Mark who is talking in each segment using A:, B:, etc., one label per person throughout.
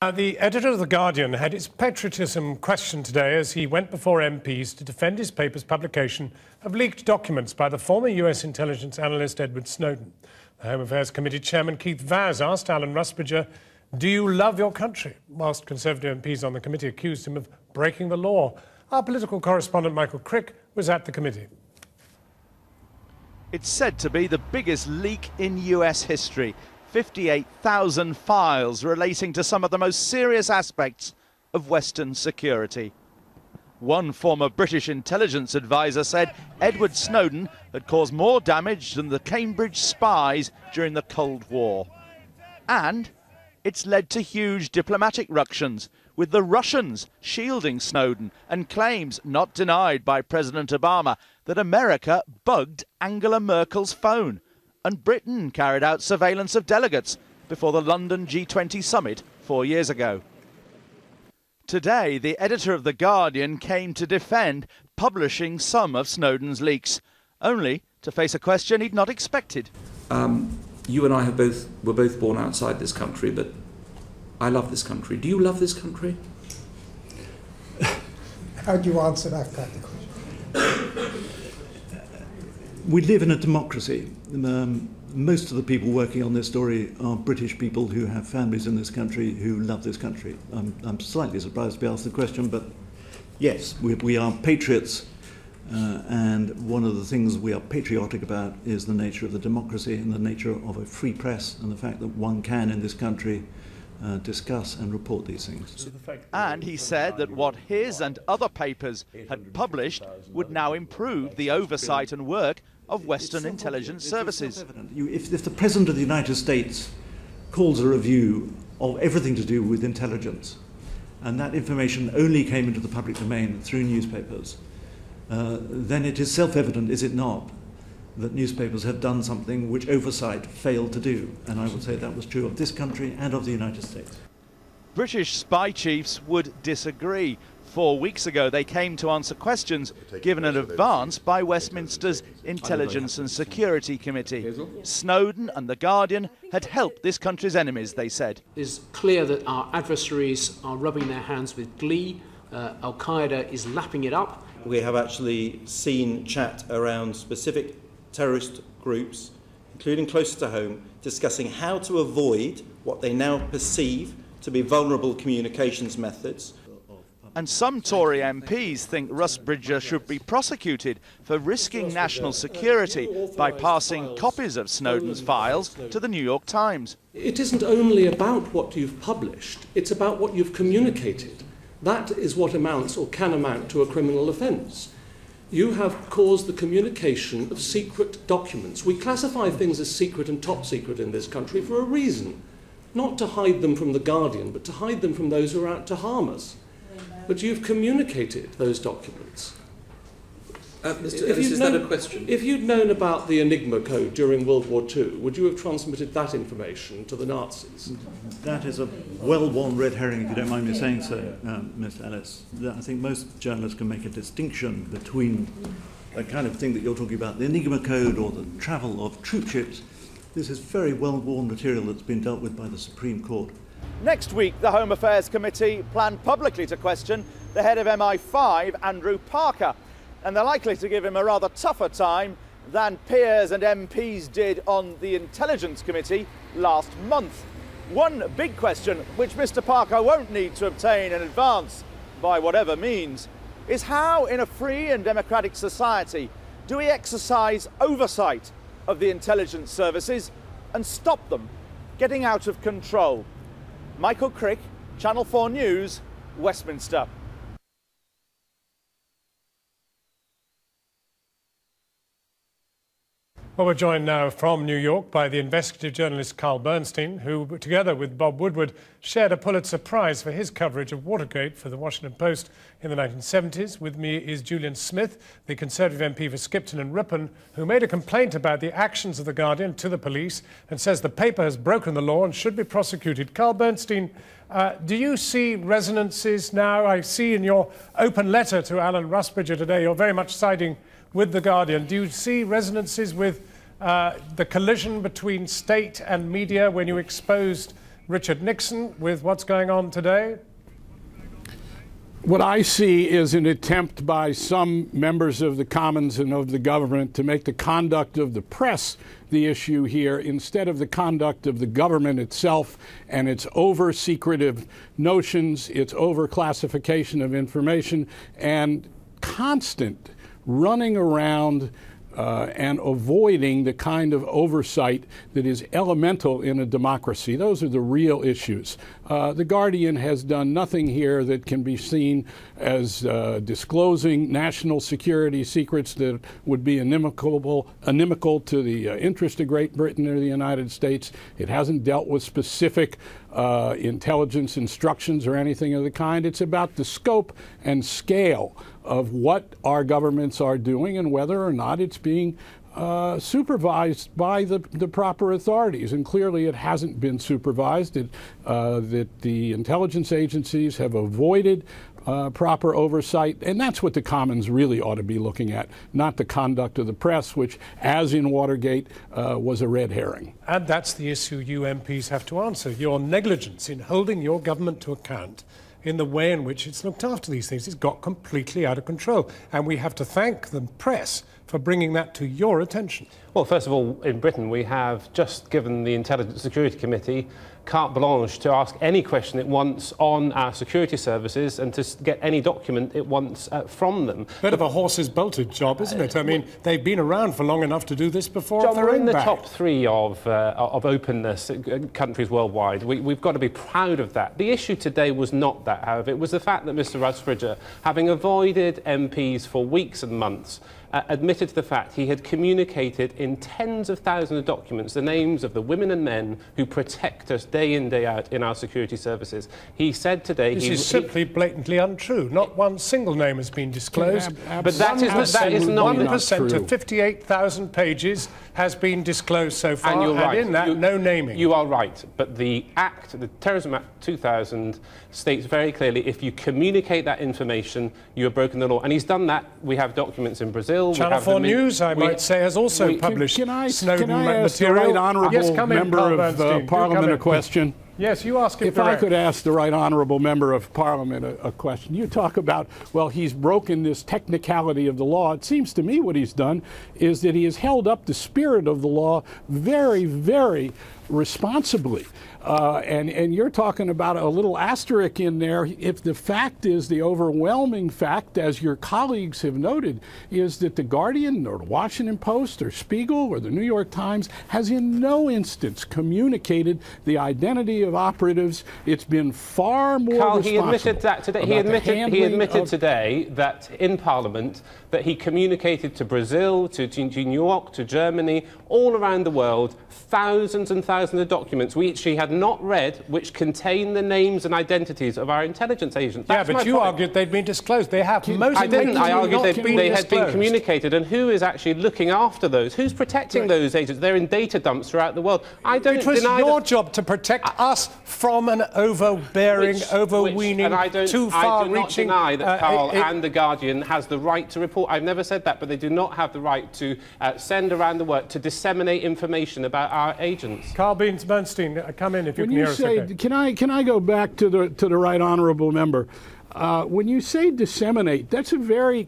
A: The editor of The Guardian had his patriotism questioned today as he went before MPs to defend his paper's publication of leaked documents by the former US intelligence analyst Edward Snowden. The Home Affairs Committee Chairman Keith Vaz asked Alan Rusbridger, "Do you love your country?" whilst Conservative MPs on the committee accused him of breaking the law. Our political correspondent Michael Crick was at the committee.
B: It's said to be the biggest leak in US history. 58,000 files relating to some of the most serious aspects of Western security. One former British intelligence advisor said Edward Snowden had caused more damage than the Cambridge spies during the Cold War. And it's led to huge diplomatic ructions, with the Russians shielding Snowden and claims not denied by President Obama that America bugged Angela Merkel's phone. And Britain carried out surveillance of delegates before the London G20 summit 4 years ago. Today, the editor of The Guardian came to defend publishing some of Snowden's leaks, only to face a question he'd not expected.
C: You and I were both born outside this country, but I love this country. Do you love this country?
D: How do you answer that kind of question?
E: We live in a democracy. Most of the people working on this story are British people who have families in this country who love this country. I'm slightly surprised to be asked the question, but yes, we are patriots, and one of the things we are patriotic about is the nature of the democracy and the nature of a free press and the fact that one can in this country discuss and report these things.
B: And he said that what his and other papers had published would now improve the oversight and work of Western intelligence services.
E: If the President of the United States calls a review of everything to do with intelligence, and that information only came into the public domain through newspapers, then it is self-evident, is it not, that newspapers have done something which oversight failed to do. And I would say that was true of this country and of the United States.
B: British spy chiefs would disagree. 4 weeks ago, they came to answer questions given in advance by Westminster's Intelligence and Security Committee. Snowden and The Guardian had helped this country's enemies, they said.
F: It's clear that our adversaries are rubbing their hands with glee. Al-Qaeda is lapping it up.
G: We have actually seen chat around specific terrorist groups, including closer to home, discussing how to avoid what they now perceive to be vulnerable communications methods.
B: And some Tory MPs think Rusbridger should be prosecuted for risking national security by passing copies of Snowden's files to the New York Times.
H: It isn't only about what you've published, it's about what you've communicated. That is what amounts or can amount to a criminal offence. You have caused the communication of secret documents. We classify things as secret and top secret in this country for a reason. Not to hide them from The Guardian, but to hide them from those who are out to harm us. But you've communicated those documents.
C: Is that a question?
H: If you'd known about the Enigma code during World War II, would you have transmitted that information to the Nazis?
E: That is a well-worn red herring, if you don't mind me saying so, Mr. Ellis. I think most journalists can make a distinction between the kind of thing that you're talking about, the Enigma code or the travel of troop ships. This is very well-worn material that's been dealt with by the Supreme Court.
B: Next week, the Home Affairs Committee plan publicly to question the head of MI5, Andrew Parker. And they're likely to give him a rather tougher time than peers and MPs did on the Intelligence Committee last month. One big question, which Mr. Parker won't need to obtain in advance by whatever means, is how in a free and democratic society do we exercise oversight of the intelligence services and stop them getting out of control? Michael Crick, Channel 4 News, Westminster.
A: Well, we're joined now from New York by the investigative journalist Carl Bernstein, who, together with Bob Woodward, shared a Pulitzer Prize for his coverage of Watergate for the Washington Post in the 1970s. With me is Julian Smith, the Conservative MP for Skipton and Ripon, who made a complaint about the actions of The Guardian to the police and says the paper has broken the law and should be prosecuted. Carl Bernstein, do you see resonances now? I see in your open letter to Alan Rusbridger today, you're very much siding with The Guardian. Do you see resonances with the collision between state and media when you exposed Richard Nixon with what's going on today.
I: What I see is an attempt by some members of the Commons and of the government to make the conduct of the press the issue here instead of the conduct of the government itself and its over-secretive notions, its over-classification of information, and constant running around and avoiding the kind of oversight that is elemental in a democracy. Those are the real issues. The Guardian has done nothing here that can be seen as disclosing national security secrets that would be inimical to the interest of Great Britain or the United States. It hasn't dealt with specific intelligence instructions or anything of the kind. It's about the scope and scale of what our governments are doing and whether or not it's being supervised by the proper authorities. And clearly it hasn't been supervised. That the intelligence agencies have avoided proper oversight, and that's what the Commons really ought to be looking at, not the conduct of the press, which, as in Watergate, was a red herring.
A: And that's the issue you MPs have to answer, your negligence in holding your government to account in the way in which it's looked after these things. It's got completely out of control, and we have to thank the press for bringing that to your attention.
J: Well, first of all, in Britain, we have just given the Intelligence Security Committee carte blanche to ask any question it wants on our security services and to get any document it wants from them.
A: Bit of a horse's bolted job, isn't it? I mean, they've been around for long enough to do this before.
J: John, we're in the top 3 of openness countries worldwide. We've got to be proud of that. The issue today was not that, however. It was the fact that Mr Rusbridger, having avoided MPs for weeks and months, admitted to the fact he had communicated in tens of thousands of documents the names of the women and men who protect us day in, day out in our security services. He said today...
A: This is simply blatantly untrue. Not one single name has been disclosed.
J: But that is not
A: 1% of 58,000 pages has been disclosed so far,
J: and, you're right.
A: In that, no naming.
J: You are right, but the Act, the Terrorism Act 2000, states very clearly if you communicate that information, you have broken the law. And he's done that. We have documents in Brazil.
A: Channel 4 News, I might say, has also published Snowden
I: can I ask
A: material.
I: The Right Honourable member of Parliament a question?
A: Yes, you ask him
I: If I could ask the Right Honourable member of Parliament a question. You talk about, well, he's broken this technicality of the law. It seems to me what he's done is that he has held up the spirit of the law very, very responsibly. And you're talking about a little asterisk in there. If the fact is, the overwhelming fact, as your colleagues have noted, is that the Guardian or the Washington Post or Spiegel or the New York Times has in no instance communicated the identity of operatives. It's been far more
J: Carl,
I: responsible.
J: He admitted that today. He admitted today that in Parliament that he communicated to Brazil, to New York, to Germany, all around the world, thousands and thousands of documents which he had not read, which contain the names and identities of our intelligence agents. That's
A: but you argued they'd been disclosed. They have.
J: I didn't. I argued they had been communicated. And who is actually looking after those? Who's protecting those agents? They're in data dumps throughout the world. I don't deny. It was
A: your job to protect us from an overbearing, overweening, too far-reaching.
J: I do not deny that Carl and The Guardian has the right to report. I've never said that, but they do not have the right to send around the world to disseminate information about our agents.
A: Carl Bernstein, come in if you can hear us.
I: Okay. Can I go back to the Right Honourable member? When you say disseminate, that's a very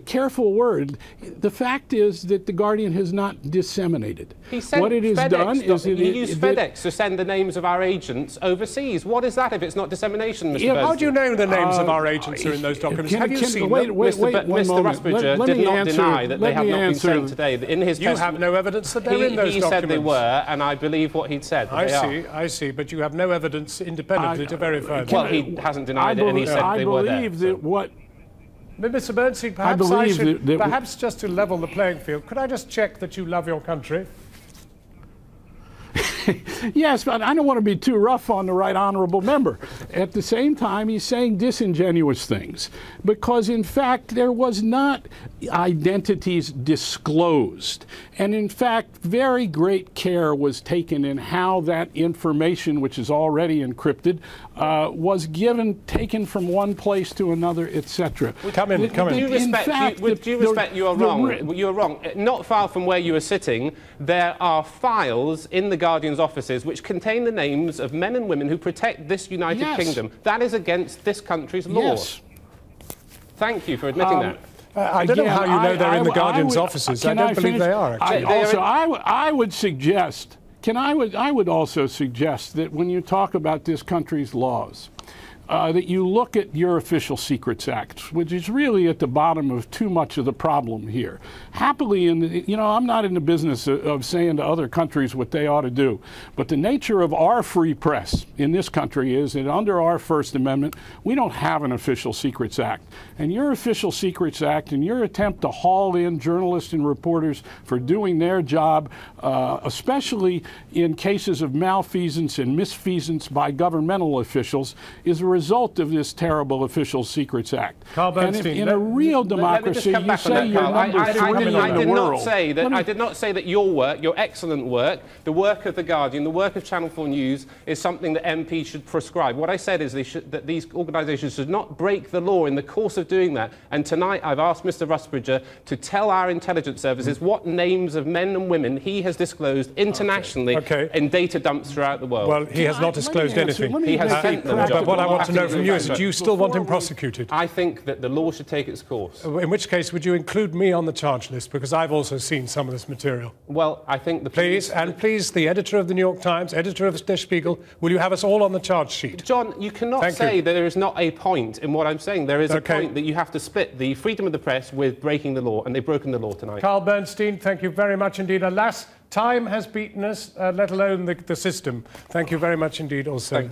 I: careful word. The fact is that The Guardian has not disseminated.
J: He sent
I: what it has
J: FedEx,
I: done is
J: he used FedEx to send the names of our agents overseas. What is that if it's not dissemination, Mr. Bernstein?
A: How do you know the names of our agents are in those documents? Have you seen them?
J: Mr. Rusbridger did not deny that they have not been sent today. In his
A: you have no evidence that they're in those documents.
J: He said they were, and I believe what he'd said.
A: I see, but you have no evidence independently to verify that.
J: Well, he hasn't denied it, and he said they were there.
I: I believe that what...
A: Mr. Bernstein, perhaps just to level the playing field, could I just check that you love your country?
I: Yes, but I don't want to be too rough on the Right Honourable member. At the same time, he's saying disingenuous things because, in fact, there was not identities disclosed. And, in fact, very great care was taken in how that information, which is already encrypted, was taken from one place to another, etc.
A: Come in.
J: With due respect, you are wrong. You are wrong. Not far from where you are sitting, there are files in the Guardian's Guardian's offices which contain the names of men and women who protect this United Kingdom. That is against this country's law.
I: Yes.
J: Thank you for admitting that.
A: I don't know how you know they're in the Guardian's offices. I don't believe they are, actually.
I: I would suggest, I would also suggest that when you talk about this country's laws, that you look at your Official Secrets Act, which is really at the bottom of too much of the problem here. Happily, I'm not in the business of saying to other countries what they ought to do, but the nature of our free press in this country is that under our First Amendment, we don't have an Official Secrets Act. And your Official Secrets Act and your attempt to haul in journalists and reporters for doing their job, especially in cases of malfeasance and misfeasance by governmental officials, is a result of this terrible Official Secrets Act.
A: Carl Bernstein,
I: and in a real democracy, you say you're number 3 in the world.
J: I did not say that your work, your excellent work, the work of The Guardian, the work of Channel 4 News, is something that MPs should prescribe. What I said is that these organisations should not break the law in the course of doing that. And tonight I've asked Mr Rusbridger to tell our intelligence services what names of men and women he has disclosed internationally in data dumps throughout the world.
A: Well, he has not disclosed anything.
J: He has sent them.
A: But what I want to know from you is, do you still want him prosecuted?
J: I think that the law should take its course.
A: In which case, would you include me on the charge list? Because I've also seen some of this material.
J: Well, I think the...
A: Please, the editor of the New York Times, editor of Der Spiegel, will you have us all on the charge sheet?
J: John, you cannot say that there is not a point in what I'm saying. There is a point that you have to split the freedom of the press with breaking the law, and they've broken the law tonight.
A: Carl Bernstein, thank you very much indeed. Alas, time has beaten us, let alone the system. Thank you very much indeed also.